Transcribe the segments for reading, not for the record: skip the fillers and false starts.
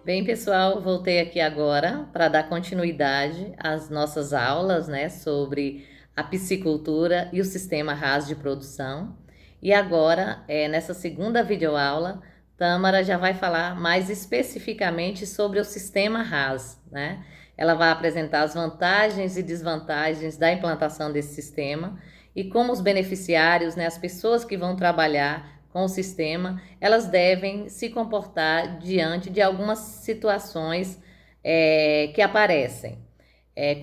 Bem, pessoal, voltei aqui agora para dar continuidade às nossas aulas, né, sobre a piscicultura e o sistema RAS de produção. E agora, nessa segunda videoaula, Tâmara já vai falar mais especificamente sobre o sistema RAS, né? Ela vai apresentar as vantagens e desvantagens da implantação desse sistema e como os beneficiários, né, as pessoas que vão trabalhar com o sistema, elas devem se comportar diante de algumas situações que aparecem.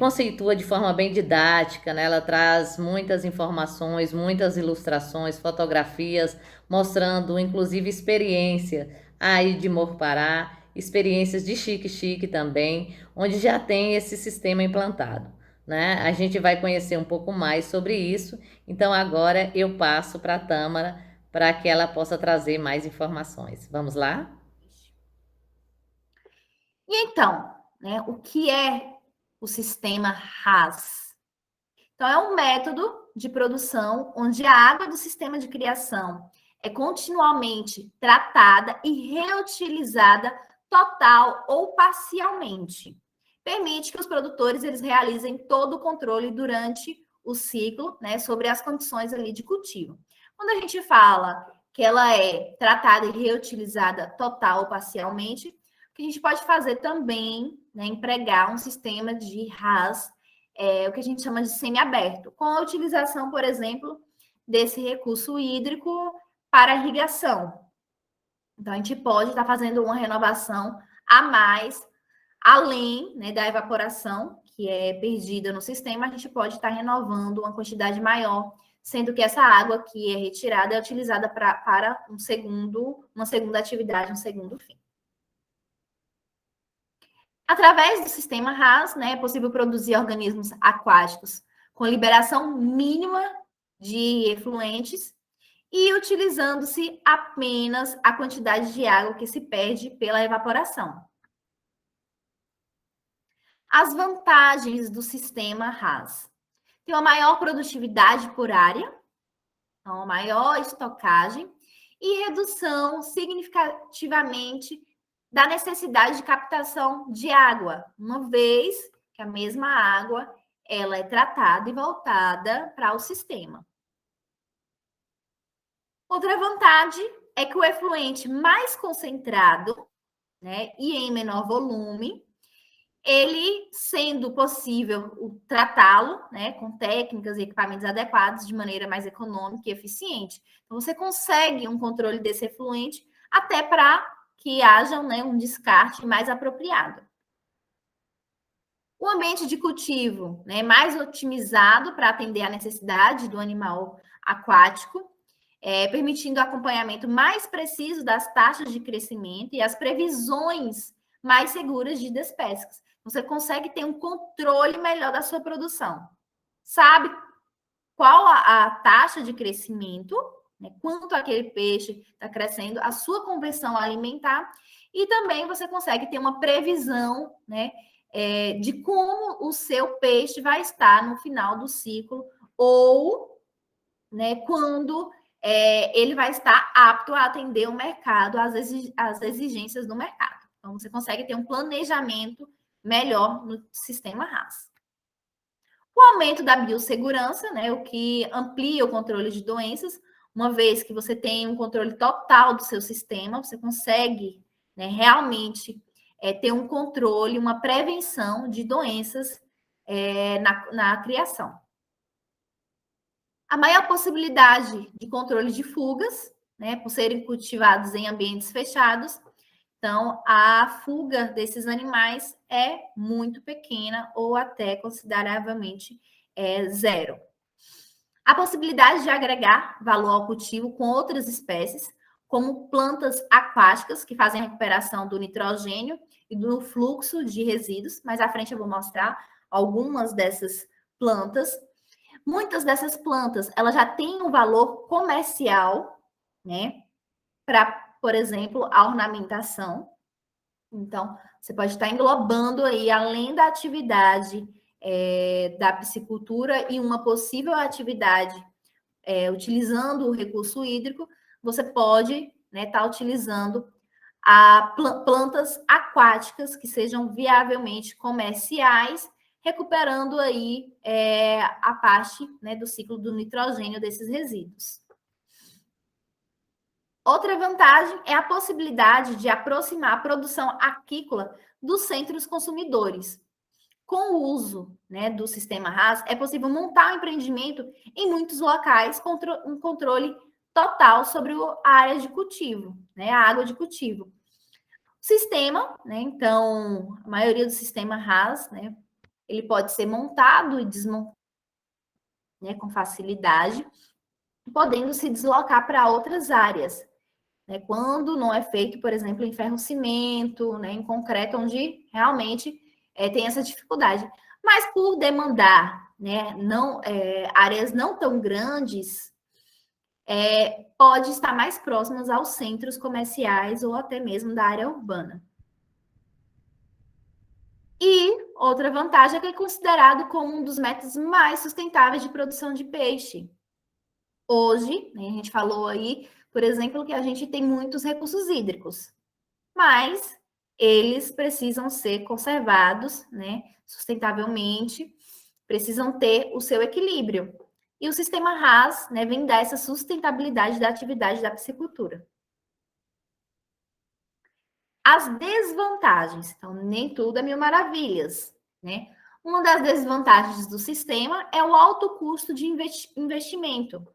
Conceitua de forma bem didática, né? Ela traz muitas informações, muitas ilustrações, fotografias, mostrando inclusive experiência aí de Morpará, experiências de Xique-Xique também, onde já tem esse sistema implantado. Né? A gente vai conhecer um pouco mais sobre isso, então agora eu passo para a Tâmara para que ela possa trazer mais informações. Vamos lá? E então, né, o que é o sistema RAS? Então, é um método de produção onde a água do sistema de criação é continuamente tratada e reutilizada total ou parcialmente. Permite que os produtores eles realizem todo o controle durante o ciclo, né, sobre as condições ali de cultivo. Quando a gente fala que ela é tratada e reutilizada total ou parcialmente, o que a gente pode fazer também, né, empregar um sistema de RAS, o que a gente chama de semiaberto, com a utilização, por exemplo, desse recurso hídrico para irrigação. Então, a gente pode estar fazendo uma renovação a mais, além, né, da evaporação, que é perdida no sistema, a gente pode estar renovando uma quantidade maior, sendo que essa água que é retirada é utilizada para uma segunda atividade, um segundo fim. Através do sistema RAS, né, é possível produzir organismos aquáticos com liberação mínima de efluentes e utilizando-se apenas a quantidade de água que se perde pela evaporação. As vantagens do sistema RAS. Tem uma maior produtividade por área, então, uma maior estocagem e redução significativamente da necessidade de captação de água, uma vez que a mesma água ela é tratada e voltada para o sistema. Outra vantagem é que o efluente mais concentrado, né, e em menor volume, ele sendo possível tratá-lo, né, com técnicas e equipamentos adequados de maneira mais econômica e eficiente. Então, você consegue um controle desse efluente até para que haja, né, um descarte mais apropriado. O ambiente de cultivo, né, mais otimizado para atender à necessidade do animal aquático, permitindo acompanhamento mais preciso das taxas de crescimento e as previsões mais seguras de despescas. Você consegue ter um controle melhor da sua produção. Sabe qual a taxa de crescimento, né, quanto aquele peixe está crescendo, a sua conversão alimentar, e também você consegue ter uma previsão, né, de como o seu peixe vai estar no final do ciclo, ou, né, quando ele vai estar apto a atender o mercado, as exigências do mercado. Então, você consegue ter um planejamento melhor no sistema RAS. O aumento da biossegurança, né, o que amplia o controle de doenças, uma vez que você tem um controle total do seu sistema, você consegue, né, realmente ter um controle, uma prevenção de doenças na criação. A maior possibilidade de controle de fugas, né, por serem cultivados em ambientes fechados. Então, a fuga desses animais é muito pequena ou até consideravelmente zero. A possibilidade de agregar valor ao cultivo com outras espécies, como plantas aquáticas, que fazem a recuperação do nitrogênio e do fluxo de resíduos. Mais à frente eu vou mostrar algumas dessas plantas. Muitas dessas plantas, elas já têm um valor comercial, né? Para, por exemplo, a ornamentação. Então, você pode estar englobando aí, além da atividade da piscicultura e uma possível atividade utilizando o recurso hídrico, você pode estar utilizando plantas aquáticas que sejam viavelmente comerciais, recuperando aí a parte do ciclo do nitrogênio desses resíduos. Outra vantagem é a possibilidade de aproximar a produção aquícola dos centros consumidores. Com o uso do sistema RAS, é possível montar um empreendimento em muitos locais com um controle total sobre a área de cultivo, a água de cultivo. O sistema, então, a maioria do sistema RAS, ele pode ser montado e desmontado com facilidade, podendo se deslocar para outras áreas, quando não é feito, por exemplo, em ferro-cimento, em concreto, onde realmente tem essa dificuldade. Mas por demandar áreas não tão grandes, pode estar mais próximas aos centros comerciais ou até mesmo da área urbana. E outra vantagem é que é considerado como um dos métodos mais sustentáveis de produção de peixe. Hoje, a gente falou aí, por exemplo, que a gente tem muitos recursos hídricos, mas eles precisam ser conservados, sustentavelmente, precisam ter o seu equilíbrio. E o sistema RAS, vem dar essa sustentabilidade da atividade da piscicultura. As desvantagens, então nem tudo é mil maravilhas, Uma das desvantagens do sistema é o alto custo de investimento.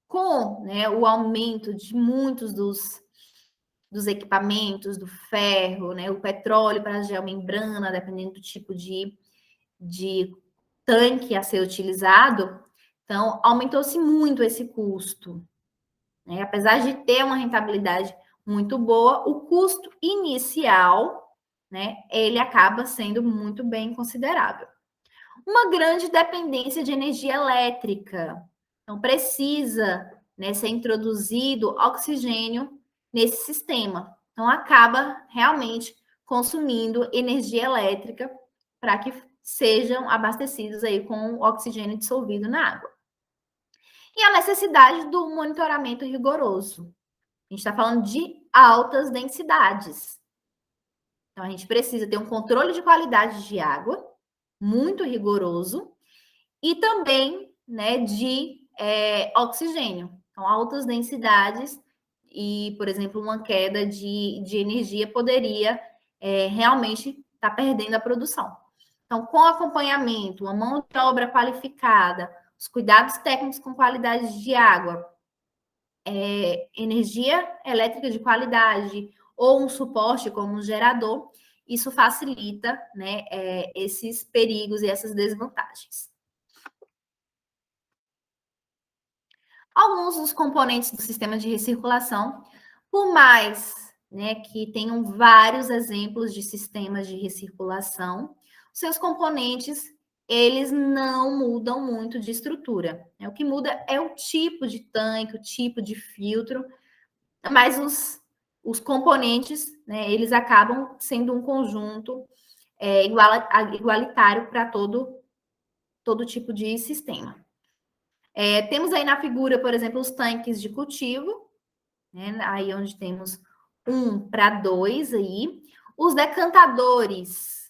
Com o aumento de muitos dos equipamentos, do ferro, o petróleo para a geomembrana, dependendo do tipo de tanque a ser utilizado, então aumentou-se muito esse custo. Apesar de ter uma rentabilidade muito boa, o custo inicial, ele acaba sendo muito bem considerável. Uma grande dependência de energia elétrica. Então, precisa ser introduzido oxigênio nesse sistema. Então, acaba realmente consumindo energia elétrica para que sejam abastecidos aí com o oxigênio dissolvido na água. E a necessidade do monitoramento rigoroso. A gente está falando de altas densidades. Então, a gente precisa ter um controle de qualidade de água muito rigoroso e também de oxigênio. Então, altas densidades e, por exemplo, uma queda de energia poderia realmente estar perdendo a produção. Então, com acompanhamento, uma mão de obra qualificada, os cuidados técnicos com qualidade de água, energia elétrica de qualidade ou um suporte como um gerador, isso facilita esses perigos e essas desvantagens. Alguns dos componentes do sistema de recirculação, por mais que tenham vários exemplos de sistemas de recirculação, seus componentes, eles não mudam muito de estrutura. O que muda é o tipo de tanque, o tipo de filtro, mas os componentes, eles acabam sendo um conjunto igualitário para todo tipo de sistema. Temos aí na figura, por exemplo, os tanques de cultivo, aí onde temos 1 para 2 aí, os decantadores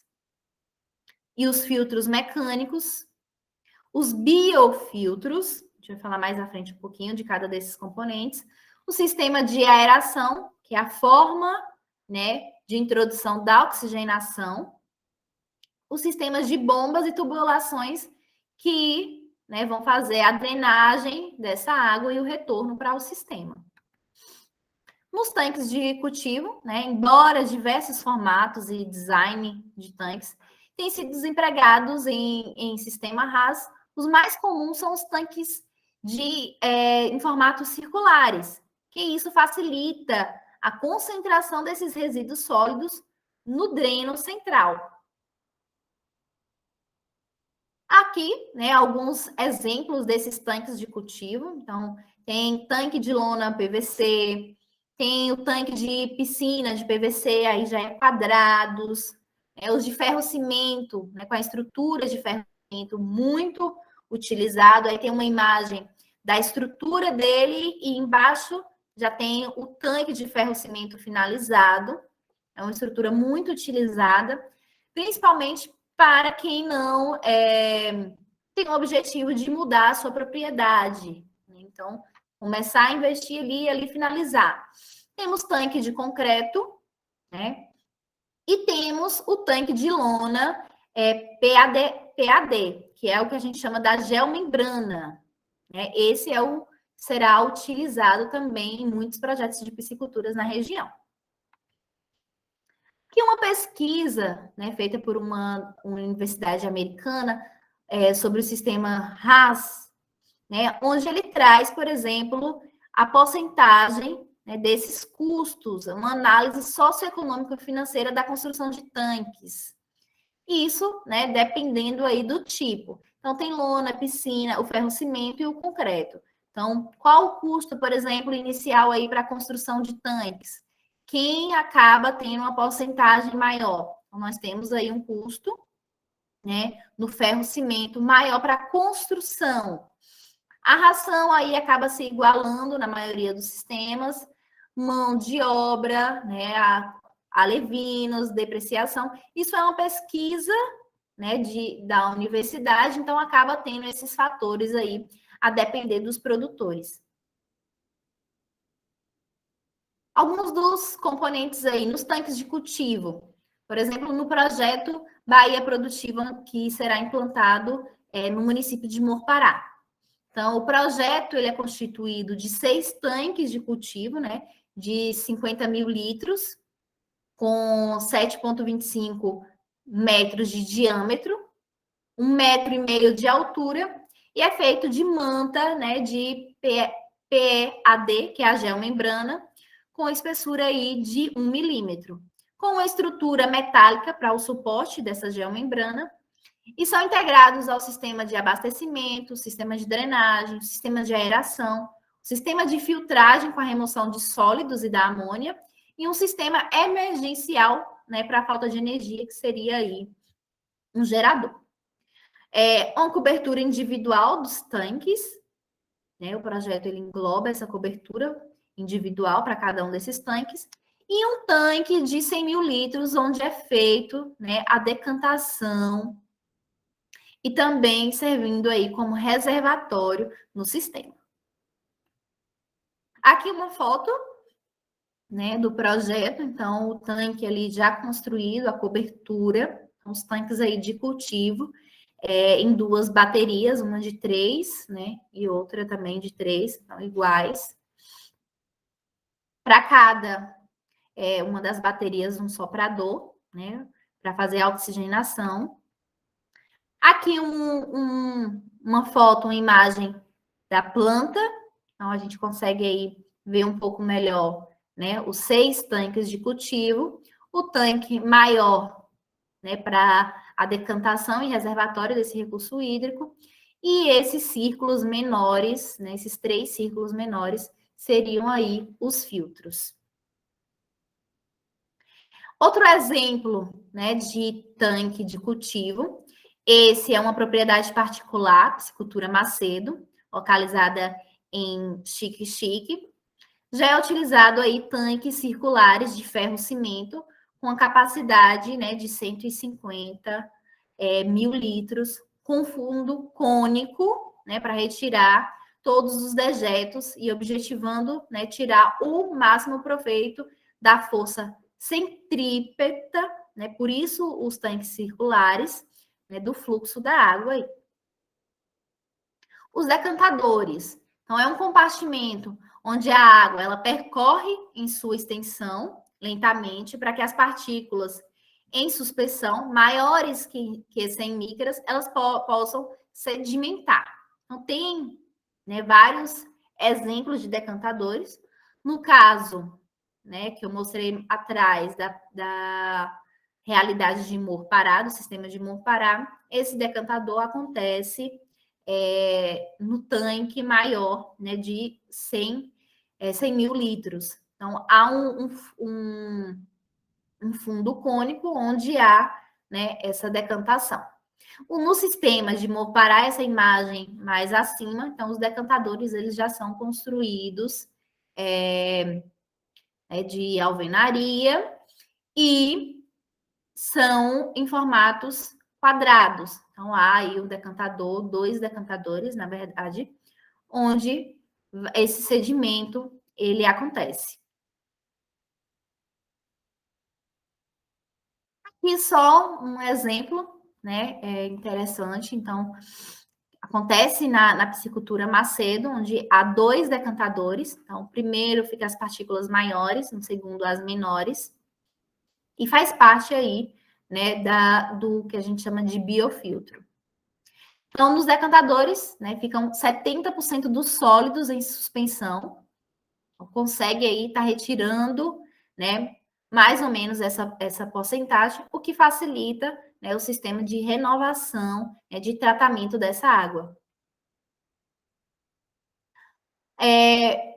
e os filtros mecânicos, os biofiltros, a gente vai falar mais à frente um pouquinho de cada desses componentes, o sistema de aeração, que é a forma de introdução da oxigenação, os sistemas de bombas e tubulações que vão fazer a drenagem dessa água e o retorno para o sistema. Nos tanques de cultivo, embora diversos formatos e design de tanques tenham sido empregados em sistema RAS, os mais comuns são os tanques em formatos circulares, que isso facilita a concentração desses resíduos sólidos no dreno central. Aqui, alguns exemplos desses tanques de cultivo. Então, tem tanque de lona PVC, tem o tanque de piscina de PVC, aí já é quadrados. Os de ferro-cimento, né, com a estrutura de ferro-cimento muito utilizado. Aí tem uma imagem da estrutura dele e embaixo já tem o tanque de ferro-cimento finalizado. É uma estrutura muito utilizada, principalmente para quem não tem o objetivo de mudar a sua propriedade. Então, começar a investir ali e ali finalizar. Temos tanque de concreto, né? E temos o tanque de lona PAD, que é o que a gente chama da geomembrana. Né? Esse será utilizado também em muitos projetos de pisciculturas na região. Que uma pesquisa, né, feita por uma universidade americana sobre o sistema RAS, né, onde ele traz, por exemplo, a porcentagem, né, desses custos, uma análise socioeconômica financeira da construção de tanques. Isso, né, dependendo aí do tipo. Então, tem lona, piscina, o ferro-cimento e o concreto. Então, qual o custo, por exemplo, inicial aí para a construção de tanques? Quem acaba tendo uma porcentagem maior? Então, nós temos aí um custo, né, no ferro-cimento maior para a construção. A ração aí acaba se igualando na maioria dos sistemas, mão de obra, né, alevinos, depreciação. Isso é uma pesquisa, né, da universidade, então acaba tendo esses fatores aí a depender dos produtores. Alguns dos componentes aí nos tanques de cultivo, por exemplo, no projeto Bahia Produtiva, que será implantado no município de Morpará. Então, o projeto ele é constituído de 6 tanques de cultivo, né, de 50 mil litros, com 7,25 metros de diâmetro, 1,5 metro de altura, e é feito de manta, né, de PEAD, que é a geomembrana, com espessura aí de 1 milímetro, com uma estrutura metálica para o suporte dessa geomembrana, e são integrados ao sistema de abastecimento, sistema de drenagem, sistema de aeração, sistema de filtragem com a remoção de sólidos e da amônia, e um sistema emergencial, né, para a falta de energia, que seria aí um gerador. Uma cobertura individual dos tanques, né, o projeto ele engloba essa cobertura individual para cada um desses tanques, e um tanque de 100 mil litros, onde é feito, né, a decantação, e também servindo aí como reservatório no sistema. Aqui uma foto, né, do projeto, então o tanque ali já construído, a cobertura, os tanques aí de cultivo, em 2 baterias, uma de 3, né, e outra também de 3, então iguais. Para cada uma das baterias, um soprador, né, para fazer a oxigenação. Aqui uma foto, uma imagem da planta, então a gente consegue aí ver um pouco melhor, né, os 6 tanques de cultivo, o tanque maior, né, para a decantação e reservatório desse recurso hídrico, e esses círculos menores, né, esses 3 círculos menores, seriam aí os filtros. Outro exemplo, né, de tanque de cultivo, esse é uma propriedade particular, Piscicultura Macedo, localizada em Xique-Xique. Já é utilizado aí tanques circulares de ferro-cimento com a capacidade, né, de 150 mil litros, com fundo cônico, né, para retirar todos os dejetos e objetivando, né, tirar o máximo proveito da força centrípeta, né, por isso os tanques circulares, né, do fluxo da água aí. Os decantadores, então é um compartimento onde a água ela percorre em sua extensão lentamente para que as partículas em suspensão maiores que 100 micras elas possam sedimentar. Então tem, né, vários exemplos de decantadores. No caso, né, que eu mostrei atrás da realidade de Morpará, do sistema de Morpará, esse decantador acontece no tanque maior, né, de 100 mil litros. Então, há um fundo cônico onde há né, essa decantação. No sistema de parar essa imagem mais acima, então os decantadores eles já são construídos de alvenaria e são em formatos quadrados. Então há aí um decantador, 2 decantadores, na verdade, onde esse sedimento ele acontece. Aqui só um exemplo, né, interessante. Então, acontece na piscicultura Macedo, onde há 2 decantadores. Então, primeiro fica as partículas maiores, no segundo as menores. E faz parte aí, né, do que a gente chama de biofiltro. Então, nos decantadores, né, ficam 70% dos sólidos em suspensão. Então, consegue aí estar retirando, né, mais ou menos essa porcentagem, o que facilita, né, o sistema de renovação, né, de tratamento dessa água.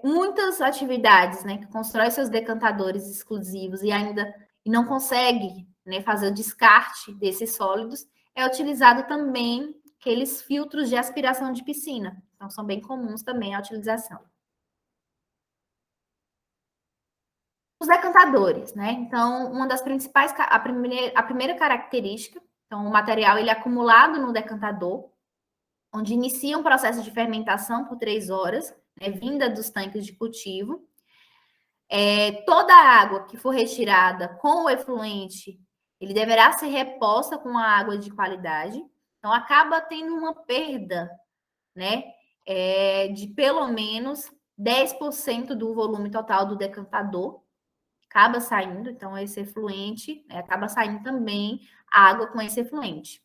Muitas atividades, né, que constroem seus decantadores exclusivos e ainda não consegue, né, fazer o descarte desses sólidos, é utilizado também aqueles filtros de aspiração de piscina. Então, são bem comuns também a utilização. Os decantadores, né? Então, uma das principais, a primeira característica, então, o material ele é acumulado no decantador, onde inicia um processo de fermentação por 3 horas, né, vinda dos tanques de cultivo. Toda a água que for retirada com o efluente, ele deverá ser reposta com a água de qualidade. Então, acaba tendo uma perda, né, de pelo menos 10% do volume total do decantador. Acaba saindo, então, esse efluente, né, acaba saindo também a água com esse efluente.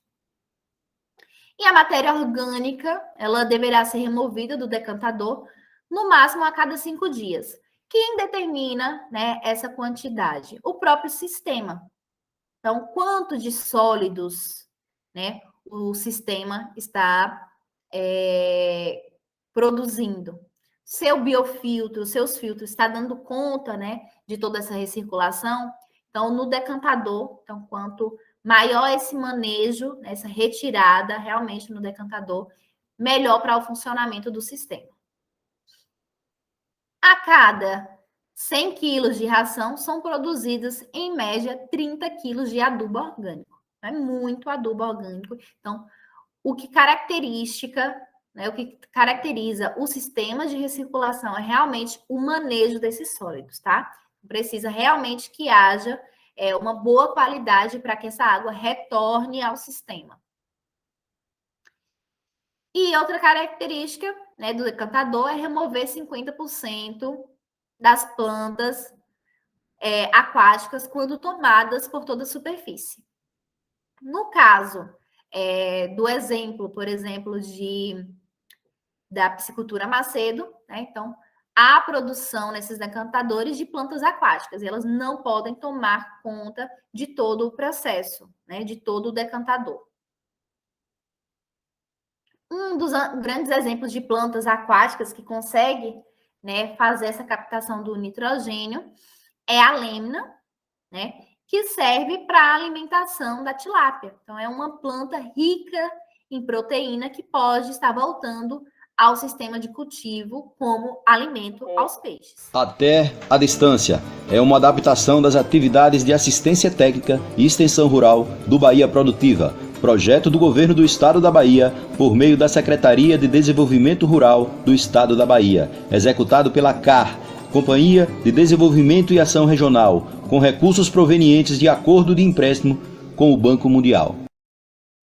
E a matéria orgânica, ela deverá ser removida do decantador, no máximo a cada 5 dias. Quem determina, né, essa quantidade? O próprio sistema. Então, quanto de sólidos, né, o sistema está produzindo? Seu biofiltro, seus filtros, está dando conta, né, de toda essa recirculação? Então, no decantador, então, quanto maior esse manejo, essa retirada realmente no decantador, melhor para o funcionamento do sistema. A cada 100 quilos de ração são produzidas, em média, 30 quilos de adubo orgânico. É muito adubo orgânico. Então, o que caracteriza o sistema de recirculação é realmente o manejo desses sólidos, tá? Precisa realmente que haja uma boa qualidade para que essa água retorne ao sistema. E outra característica, né, do decantador é remover 50% das plantas aquáticas quando tomadas por toda a superfície. No caso do exemplo, por exemplo, da piscicultura Macedo, né, então, há produção nesses decantadores de plantas aquáticas, e elas não podem tomar conta de todo o processo, né, de todo o decantador. Um dos grandes exemplos de plantas aquáticas que consegue, né, fazer essa captação do nitrogênio é a lêmina, né, que serve para a alimentação da tilápia. Então, é uma planta rica em proteína que pode estar voltando ao sistema de cultivo como alimento aos peixes. Até a distância é uma adaptação das atividades de assistência técnica e extensão rural do Bahia Produtiva, projeto do Governo do Estado da Bahia por meio da Secretaria de Desenvolvimento Rural do Estado da Bahia, executado pela CAR, Companhia de Desenvolvimento e Ação Regional, com recursos provenientes de acordo de empréstimo com o Banco Mundial.